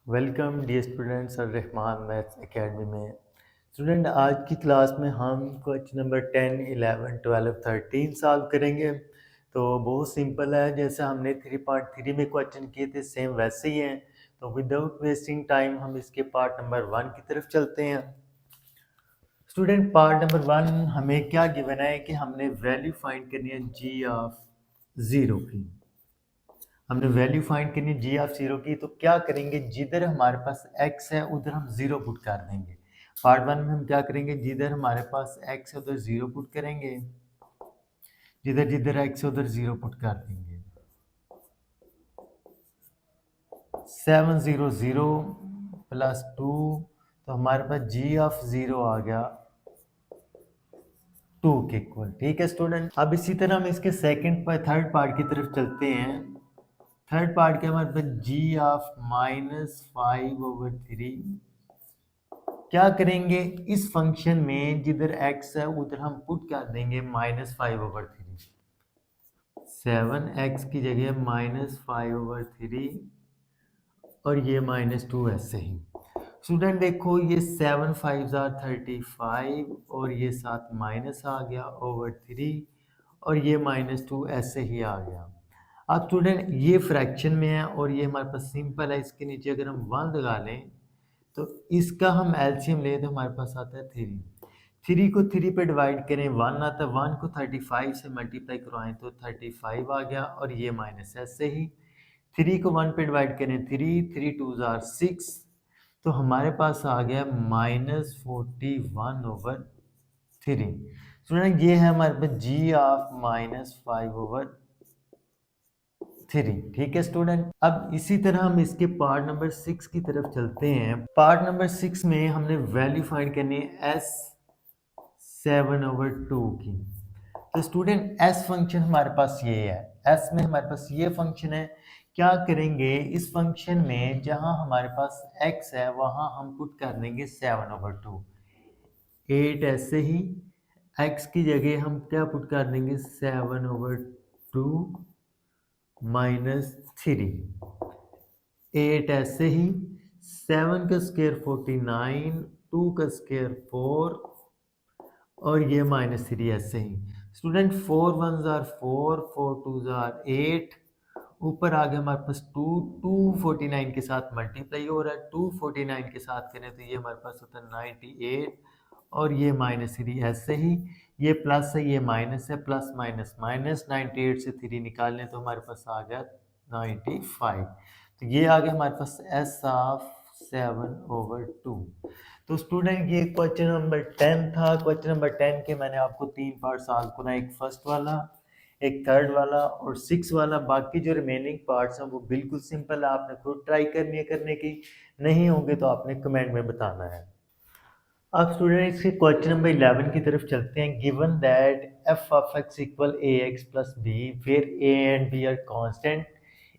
Welcome dear students और Rahman maths academy में। Student, आज की क्लास में हम क्वेश्चन नंबर 10, 11, 12, 13 सॉल्व करेंगे। तो बहुत सिंपल है, जैसे हमने 3 में क्वेश्चन किए थे सेम वैसे ही हैं। तो विदाउट वेस्टिंग टाइम हम इसके पार्ट नंबर 1 की तरफ चलते हैं। स्टूडेंट, पार्ट नंबर 1 हमें क्या गिवन है कि हमने वैल्यू फाइंड करनी है जी ऑफ ज़ीरो की। हमने वैल्यू फाइंड करनी जी ऑफ जीरो की, तो क्या करेंगे, जिधर हमारे पास x है उधर हम जीरो पुट कर देंगे। पार्ट 1 में हम क्या करेंगे, जिधर हमारे पास x है उधर जीरो पुट करेंगे, जिधर जिधर x है उधर जीरो पुट कर देंगे। 700 प्लस 2, तो हमारे पास जी ऑफ जीरो आ गया 2 के इक्वल। ठीक है स्टूडेंट, अब इसी तरह हम इसके थर्ड पार्ट की तरफ चलते हैं। थर्ड पार्ट के हमारे पास जी ऑफ -5/3। क्या करेंगे, इस फंक्शन में जिधर x है उधर हम पुट कर देंगे -5/3। 7x की जगह -5/3 और ये -2 ऐसे ही। स्टूडेंट देखो, ये 7 5 35 और ये साथ माइनस आ गया ओवर 3 और ये -2 ऐसे ही आ गया। अब स्टूडेंट, ये फ्रैक्शन में है और ये हमारे पास सिंपल है, इसके नीचे अगर हम 1 लगा लें तो इसका हम एलसीएम ले तो हमारे पास आता है 3। 3 को 3 पे डिवाइड करें 1 आता है, 1 को 35 से मल्टीप्लाई करवाएं तो 35 आ गया और ये माइनस ऐसे ही। 3 को 1 पे डिवाइड करें 3, 3 2 जार 6, तो हमारे पास आ गया -41/3। स्टूडेंट, ये है हमारे पास जी ऑफ -5/3। ठीक है स्टूडेंट, अब इसी तरह हम इसके पार्ट नंबर 6 की तरफ चलते हैं। पार्ट नंबर 6 में हमने वैल्यू फाइंड करनी है s 7/2 की। तो स्टूडेंट, s फंक्शन हमारे पास ये है, s में हमारे पास ये फंक्शन है। क्या करेंगे, इस फंक्शन में जहां हमारे पास x है वहां हम पुट कर देंगे 7/2। 8 ऐसे ही, x की जगह हम क्या पुट कर देंगे 7/2 -3। 8 ऐसे ही, 7 का स्क्वायर 49, 2 का स्क्वायर 4 और ये -3 ऐसे ही। स्टूडेंट, 4 1 जार 4, 4 2 जार 8, ऊपर आ गया हमारे पास 2, 249 के साथ मल्टीप्लाई हो रहा है, 249 के साथ करें तो ये हमारे पास होता है 98 और ये -3 ऐसे ही। ये प्लस है ये माइनस है, प्लस माइनस माइनस, 98 से 3 निकाल लें तो हमारे पास आ गया 95। तो ये आ गया हमारे पास s ऑफ 7/2। तो स्टूडेंट, ये क्वेश्चन नंबर 10 था। क्वेश्चन नंबर 10 के मैंने आपको 3 पार्ट सॉल्व करना, एक फर्स्ट वाला, एक थर्ड वाला और 6 वाला। बाकी जो रिमेनिंग पार्ट्स हैं वो बिल्कुल सिंपल है, आपने खुद ट्राई करनी है करने की, नहीं होंगे तो आपने कमेंट में बताना है। अब स्टूडेंट, इसके क्वेश्चन नंबर 11 की तरफ चलते हैं। Given that f of x equal ax plus b where a and b are constant,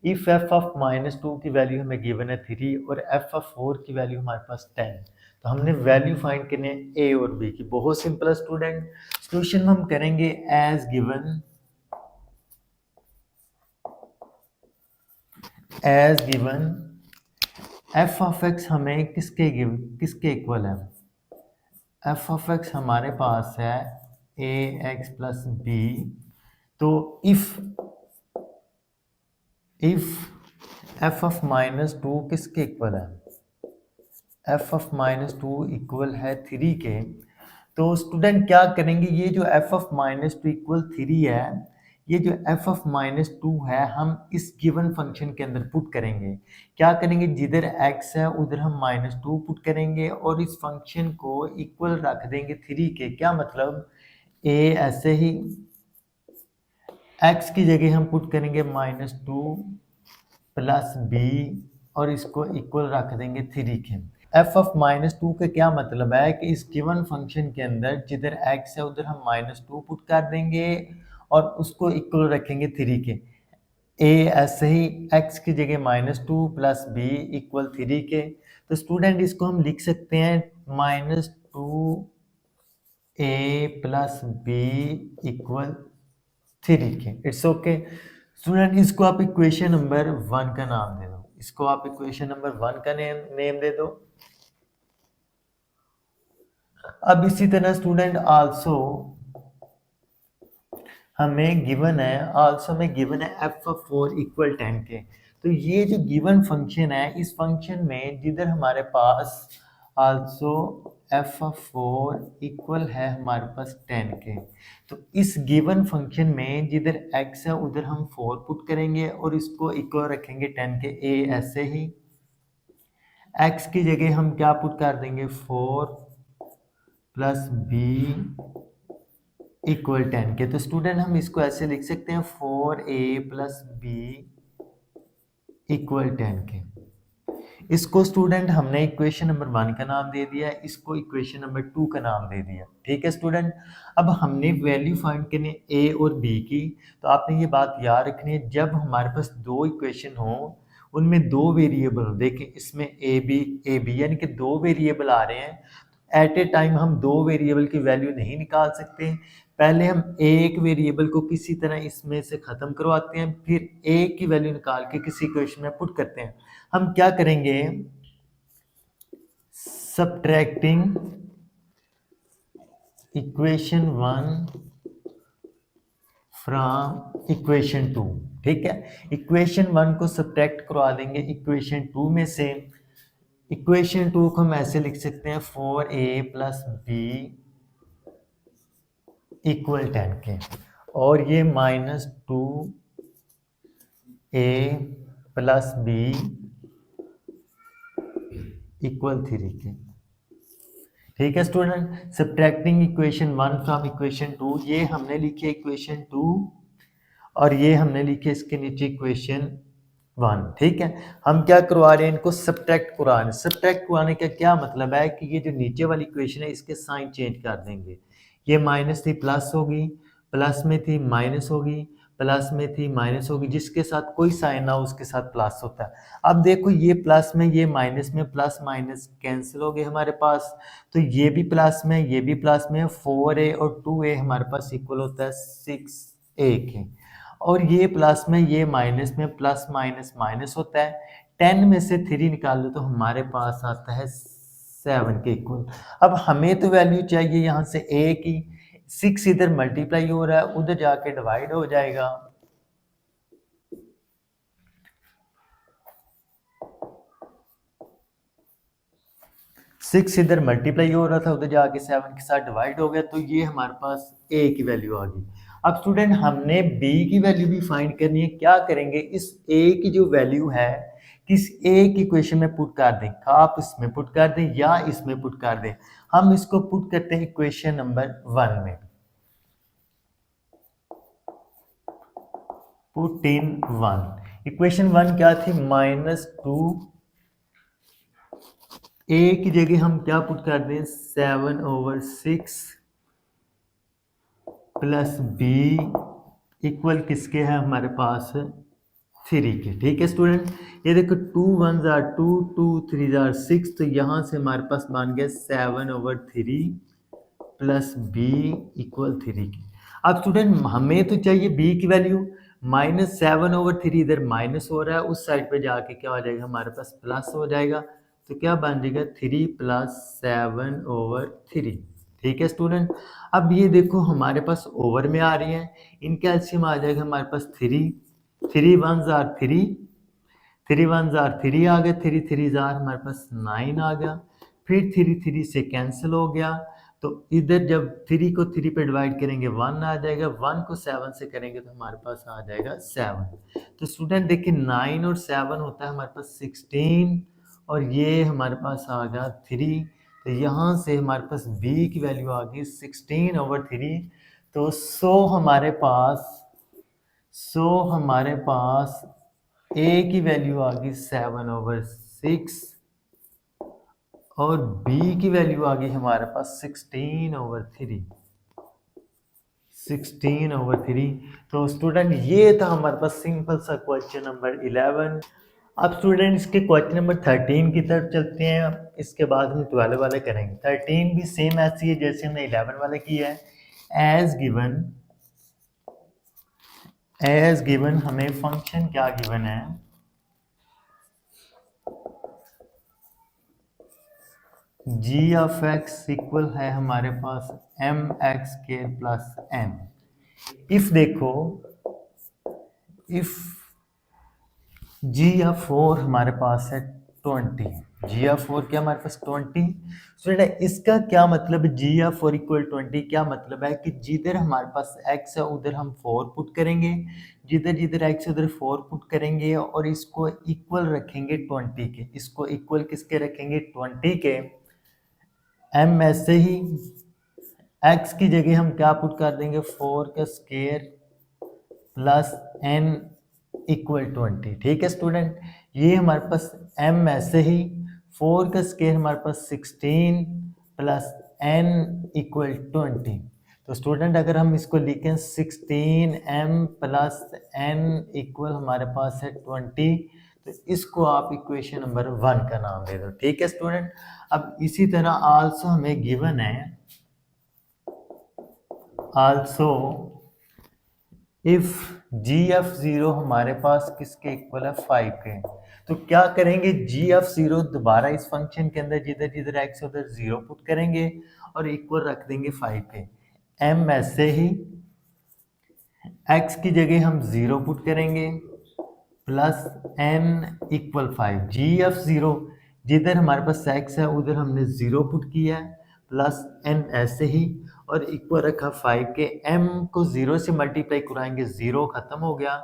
if f of -2 की वैल्यू हमें गिवन है 3 और f ऑफ 4 की वैल्यू हमारे पास 10। तो हमने वैल्यू फाइंड करनी है a और b की। बहुत सिंपल है स्टूडेंट, सॉल्यूशन हम करेंगे as given. f of x हमें किसके इक्वल है, f ऑफ x हमारे पास है ax प्लस b। तो इफ f ऑफ -2 किसके इक्वल है, f ऑफ -2 इक्वल है 3 के। तो स्टूडेंट क्या करेंगे, ये जो f ऑफ -2 इक्वल 3 है, ये जो f ऑफ -2 है हम इस गिवन फंक्शन के अंदर पुट करेंगे। क्या करेंगे, जिधर x है उधर हम -2 पुट करेंगे और इस फंक्शन को इक्वल रख देंगे 3 के। क्या मतलब, a ऐसे ही, x की जगह हम पुट करेंगे -2 प्लस b और इसको इक्वल रख देंगे 3 के। f ऑफ -2 का क्या मतलब है कि इस गिवन फंक्शन के अंदर जिधर x है उधर हम -2 पुट कर देंगे और उसको इक्वल रखेंगे 3 के। a ऐसे ही, x की जगह -2 प्लस b इक्वल 3 के। तो स्टूडेंट, इसको हम लिख सकते हैं -2a प्लस b इक्वल 3 के। इट्स ओके स्टूडेंट, इसको आप इक्वेशन नंबर 1 का नाम दे दो। इसको आप इक्वेशन नंबर 1 का नेम दे दो। अब इसी तरह स्टूडेंट आल्सो हमें गिवन है एफ ऑफ 4 इक्वल 10 के। तो ये जो गिवन फंक्शन है, इस फंक्शन में जिधर हमारे पास आल्सो एफ ऑफ 4 इक्वल है हमारे पास 10 के, तो इस गिवन फंक्शन में जिधर x है उधर हम 4 पुट करेंगे और इसको इक्वल रखेंगे 10 के। ए ऐसे ही x की जगह हम क्या पुट कर देंगे, 4 प्लस बी इक्वल 10 के। तो स्टूडेंट हम इसको ऐसे लिख सकते हैं 4a प्लस बी इक्वल 10 के। इसको स्टूडेंट हमने इक्वेशन नंबर 1 का नाम दे दिया, इसको इक्वेशन नंबर 2 का नाम दे दिया। ठीक है स्टूडेंट, अब हमने वैल्यू फाइंड करनी ए और बी की। तो आपने ये बात याद रखनी है, जब हमारे पास दो इक्वेशन हो उनमें दो वेरिएबल हो, देखें इसमें ए बी यानी कि दो वेरिएबल आ रहे हैं, एट ए टाइम हम दो वेरिएबल की वैल्यू नहीं निकाल सकते। पहले हम एक वेरिएबल को किसी तरह इसमें से ख़त्म करवाते हैं, फिर ए की वैल्यू निकाल के किसी इक्वेशन में पुट करते हैं। हम क्या करेंगे, सब्ट्रैक्टिंग इक्वेशन 1 फ्रॉम इक्वेशन 2। ठीक है, इक्वेशन 1 को सब्ट्रैक्ट करवा देंगे इक्वेशन 2 में से। इक्वेशन 2 को हम ऐसे लिख सकते हैं 4a प्लस बी इक्वल 10 के, और ये -2a प्लस बी इक्वल 3 के। ठीक है student, subtracting equation 1 from equation 2, ये हमने लिखी है इक्वेशन 2 और ये हमने लिखे इसके नीचे इक्वेशन 1। ठीक है, हम क्या करवा रहे हैं, इनको सब्ट्रैक्ट करवा रहे हैं। सब्ट्रैक्ट करवाने का क्या मतलब है कि ये जो नीचे वाली इक्वेशन है इसके साइन चेंज कर देंगे। ये माइनस थी प्लस होगी, प्लस में थी माइनस होगी, प्लस में थी माइनस होगी, जिसके साथ कोई साइन ना हो उसके साथ प्लस होता है। अब देखो ये प्लस में ये माइनस में, प्लस माइनस कैंसिल हो गए हमारे पास, तो ये भी प्लस में ये भी प्लस में, 4a और 2a हमारे पास इक्वल होता है 6a के, और ये प्लस में ये माइनस में, प्लस माइनस माइनस होता है। 10 में से 3 निकाल दो तो हमारे पास आता है 7 के इक्वल। अब हमें तो वैल्यू चाहिए यहाँ से a की, 6 इधर मल्टीप्लाई हो रहा है उधर जाके डिवाइड हो जाएगा। सिक्स इधर मल्टीप्लाई हो रहा था उधर जाके 7 के साथ डिवाइड हो गया, तो ये हमारे पास a की वैल्यू आ गई। अब स्टूडेंट हमने b की वैल्यू भी फाइंड करनी है। क्या करेंगे, इस a की जो वैल्यू है किस a की इक्वेशन में पुट कर दें, आप इसमें पुट कर दें या इसमें पुट कर दें। हम इसको पुट करते हैं इक्वेशन नंबर 1 में। पुट इन 1, इक्वेशन 1 क्या थी, -2 a की जगह हम क्या पुट कर दें, 7/6 प्लस बी इक्वल किसके है हमारे पास, 3 के। ठीक है स्टूडेंट, ये देखो 2 1 जार 2, 2 3 जार 6, तो यहाँ से हमारे पास बन गया 7/3 प्लस बी इक्वल 3 के। अब स्टूडेंट हमें तो चाहिए बी की वैल्यू, -7/3 इधर माइनस हो रहा है, उस साइड पे जाके क्या हो जाएगा हमारे पास प्लस हो जाएगा, तो क्या बन जाएगा 3 प्लस 7/3। ठीक है स्टूडेंट, अब ये देखो हमारे पास ओवर में आ रही है, इनका एलसीएम आ जाएगा हमारे पास 3 1 जार 3, 3 1 जार 3 आ गया, 3 3 जार हमारे पास 9 आ गया, फिर 3 3 से कैंसिल हो गया, तो इधर जब 3 को 3 पे डिवाइड करेंगे 1 आ जाएगा, 1 को 7 से करेंगे तो हमारे पास आ जाएगा 7। तो स्टूडेंट देखिए 9 और 7 होता है हमारे पास 16, और ये हमारे पास आ गया 3, तो यहाँ से हमारे पास b की वैल्यू आ गई 16/3। तो हमारे पास a की वैल्यू आ गई 7/6 और b की वैल्यू आ गई हमारे पास 16/3। तो स्टूडेंट ये था हमारे पास सिंपल सा क्वेश्चन नंबर 11। अब स्टूडेंट इसके क्वेश्चन नंबर 13 की तरफ चलते हैं, इसके बाद हम 12 वाले करेंगे। 13 भी सेम ऐसी है जैसे हमने 11 वाले किया है। एज गिवन हमें फंक्शन क्या गिवन है, जी ऑफ एक्स इक्वल है हमारे पास M X square plus N. If देखो, इफ जी या फोर हमारे पास है 20, जी या फोर क्या हमारे पास 20। स्टूडेंट इसका क्या मतलब, जी या फोर इक्वल 20 क्या मतलब है कि जिधर हमारे पास x है उधर हम 4 पुट करेंगे, जिधर जिधर x है उधर 4 पुट करेंगे और इसको इक्वल रखेंगे 20 के। इसको इक्वल किसके रखेंगे? 20 के। m ऐसे ही x की जगह हम क्या पुट कर देंगे? 4 का स्केयर प्लस एन इक्वल 20। ठीक है स्टूडेंट, ये हमारे पास m ऐसे ही 4 का स्केयर हमारे पास 16 प्लस n इक्वल 20। तो स्टूडेंट अगर हम इसको लिखें 16m प्लस n इक्वल हमारे पास है 20, तो इसको आप इक्वेशन नंबर 1 का नाम दे दो। ठीक है स्टूडेंट। अब इसी तरह आल्सो हमें गिवन है, also if g f zero हमारे पास किसके इक्वल है? 5 के। तो क्या करेंगे? जी एफ जीरो दोबारा इस फंक्शन के अंदर जिधर जिधर एक्स उधर 0 पुट करेंगे और इक्वल रख देंगे 5 के। एम ऐसे ही एक्स की जगह हम 0 पुट करेंगे प्लस एन इक्वल 5। जी एफ जीरो जिधर हमारे पास एक्स है उधर हमने 0 पुट किया है प्लस एन ऐसे ही और इक्वल रखा 5 के। m को 0 से मल्टीप्लाई कराएंगे, 0 खत्म हो गया,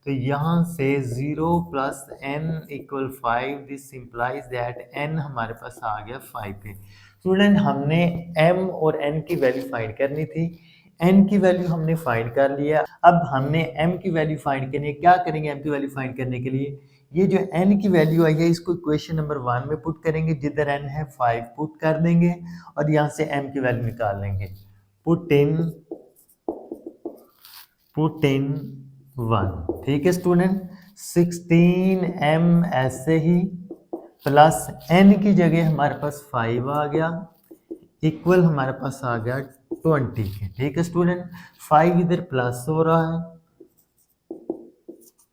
तो यहाँ से 0 plus n equal 5। This implies that n हमारे पास आ गया 5 के। स्टूडेंट हमने m और n की वैल्यू फाइंड करनी थी, n की वैल्यू हमने फाइंड कर लिया। अब हमने m की वैल्यू फाइंड करनी है। क्या करेंगे m की वैल्यू फाइंड करने के लिए? ये जो n की वैल्यू आई है इसको इक्वेशन नंबर 1 में पुट करेंगे, जिधर n है 5 पुट कर देंगे और यहाँ से m की वैल्यू निकाल लेंगे। Put in 1। ठीक है स्टूडेंट, 16m ऐसे ही प्लस n की जगह हमारे पास 5 आ गया इक्वल हमारे पास आ गया 20 के। ठीक है स्टूडेंट, 5 इधर प्लस हो रहा है,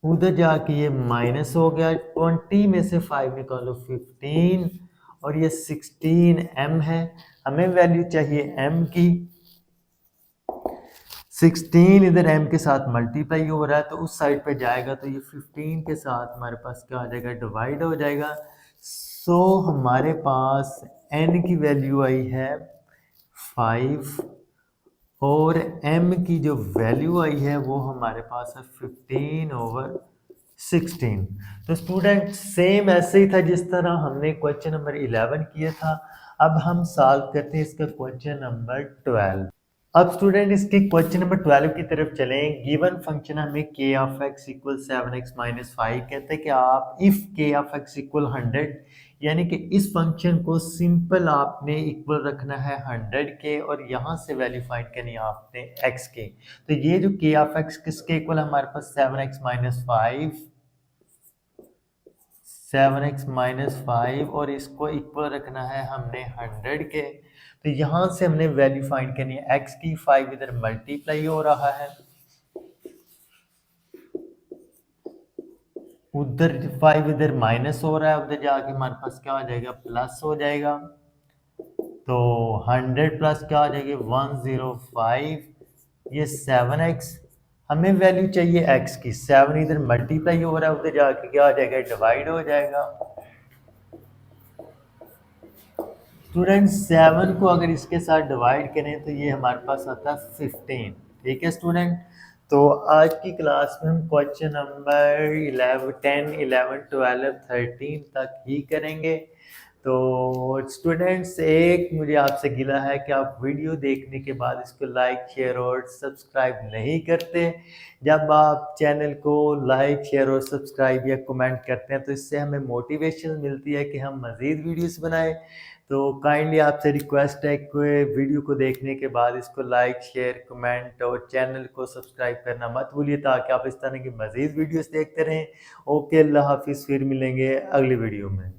उधर जाके ये माइनस हो गया। 20 में से 5 निकालो 15 और ये 16m है। हमें वैल्यू चाहिए m की। 16 इधर m के साथ मल्टीप्लाई हो रहा है तो उस साइड पे जाएगा तो ये 15 के साथ हमारे पास क्या आ जाएगा? डिवाइड हो जाएगा। सो हमारे पास n की वैल्यू आई है 5 और m की जो वैल्यू आई है वो हमारे पास है 15/16। तो स्टूडेंट सेम ऐसे ही था जिस तरह हमने क्वेश्चन नंबर 11 किया था। अब हम सॉल्व करते हैं इसका क्वेश्चन नंबर 12। अब स्टूडेंट इसके क्वेश्चन नंबर 12 की तरफ चलें। गिवन फंक्शन हमें k of x equal 7x minus 5 कहते हैं कि आप if k of x equal 100, यानी कि इस फंक्शन को सिंपल आपने इक्वल रखना है 100 के और यहाँ से वैल्यू फाइंड करनी है आपने x के। तो ये जो k ऑफ x किसके इक्वल है हमारे पास? 7x माइनस 5, 7x माइनस 5 और इसको इक्वल रखना है हमने 100 के। तो यहाँ से हमने वैल्यू फाइंड करनी है x की। 5 इधर मल्टीप्लाई हो रहा है, उधर 5 इधर माइनस हो रहा है, उधर जाके हमारे पास क्या हो जाएगा? प्लस हो जाएगा। तो 100 प्लस क्या हो जाएगी? 105। ये 7x, हमें वैल्यू चाहिए x की। 7 इधर मल्टीप्लाई हो रहा है, उधर जाके क्या हो जाएगा? डिवाइड हो जाएगा। स्टूडेंट 7 को अगर इसके साथ डिवाइड करें तो ये हमारे पास आता है 15। ठीक है स्टूडेंट, तो आज की क्लास में हम क्वेश्चन नंबर 11, 10, 11, 12, 13 तक ही करेंगे। तो स्टूडेंट्स एक मुझे आपसे गिला है कि आप वीडियो देखने के बाद इसको लाइक शेयर और सब्सक्राइब नहीं करते। जब आप चैनल को लाइक शेयर और सब्सक्राइब या कमेंट करते हैं तो इससे हमें मोटिवेशन मिलती है कि हम मज़ीद वीडियोस बनाएं। तो काइंडली आपसे रिक्वेस्ट है कि वीडियो को देखने के बाद इसको लाइक शेयर कमेंट और चैनल को सब्सक्राइब करना मत भूलिए ताकि आप इस तरह की मज़ीद वीडियोस देखते रहें। ओके, अल्लाह हाफिज़, फिर मिलेंगे अगली वीडियो में।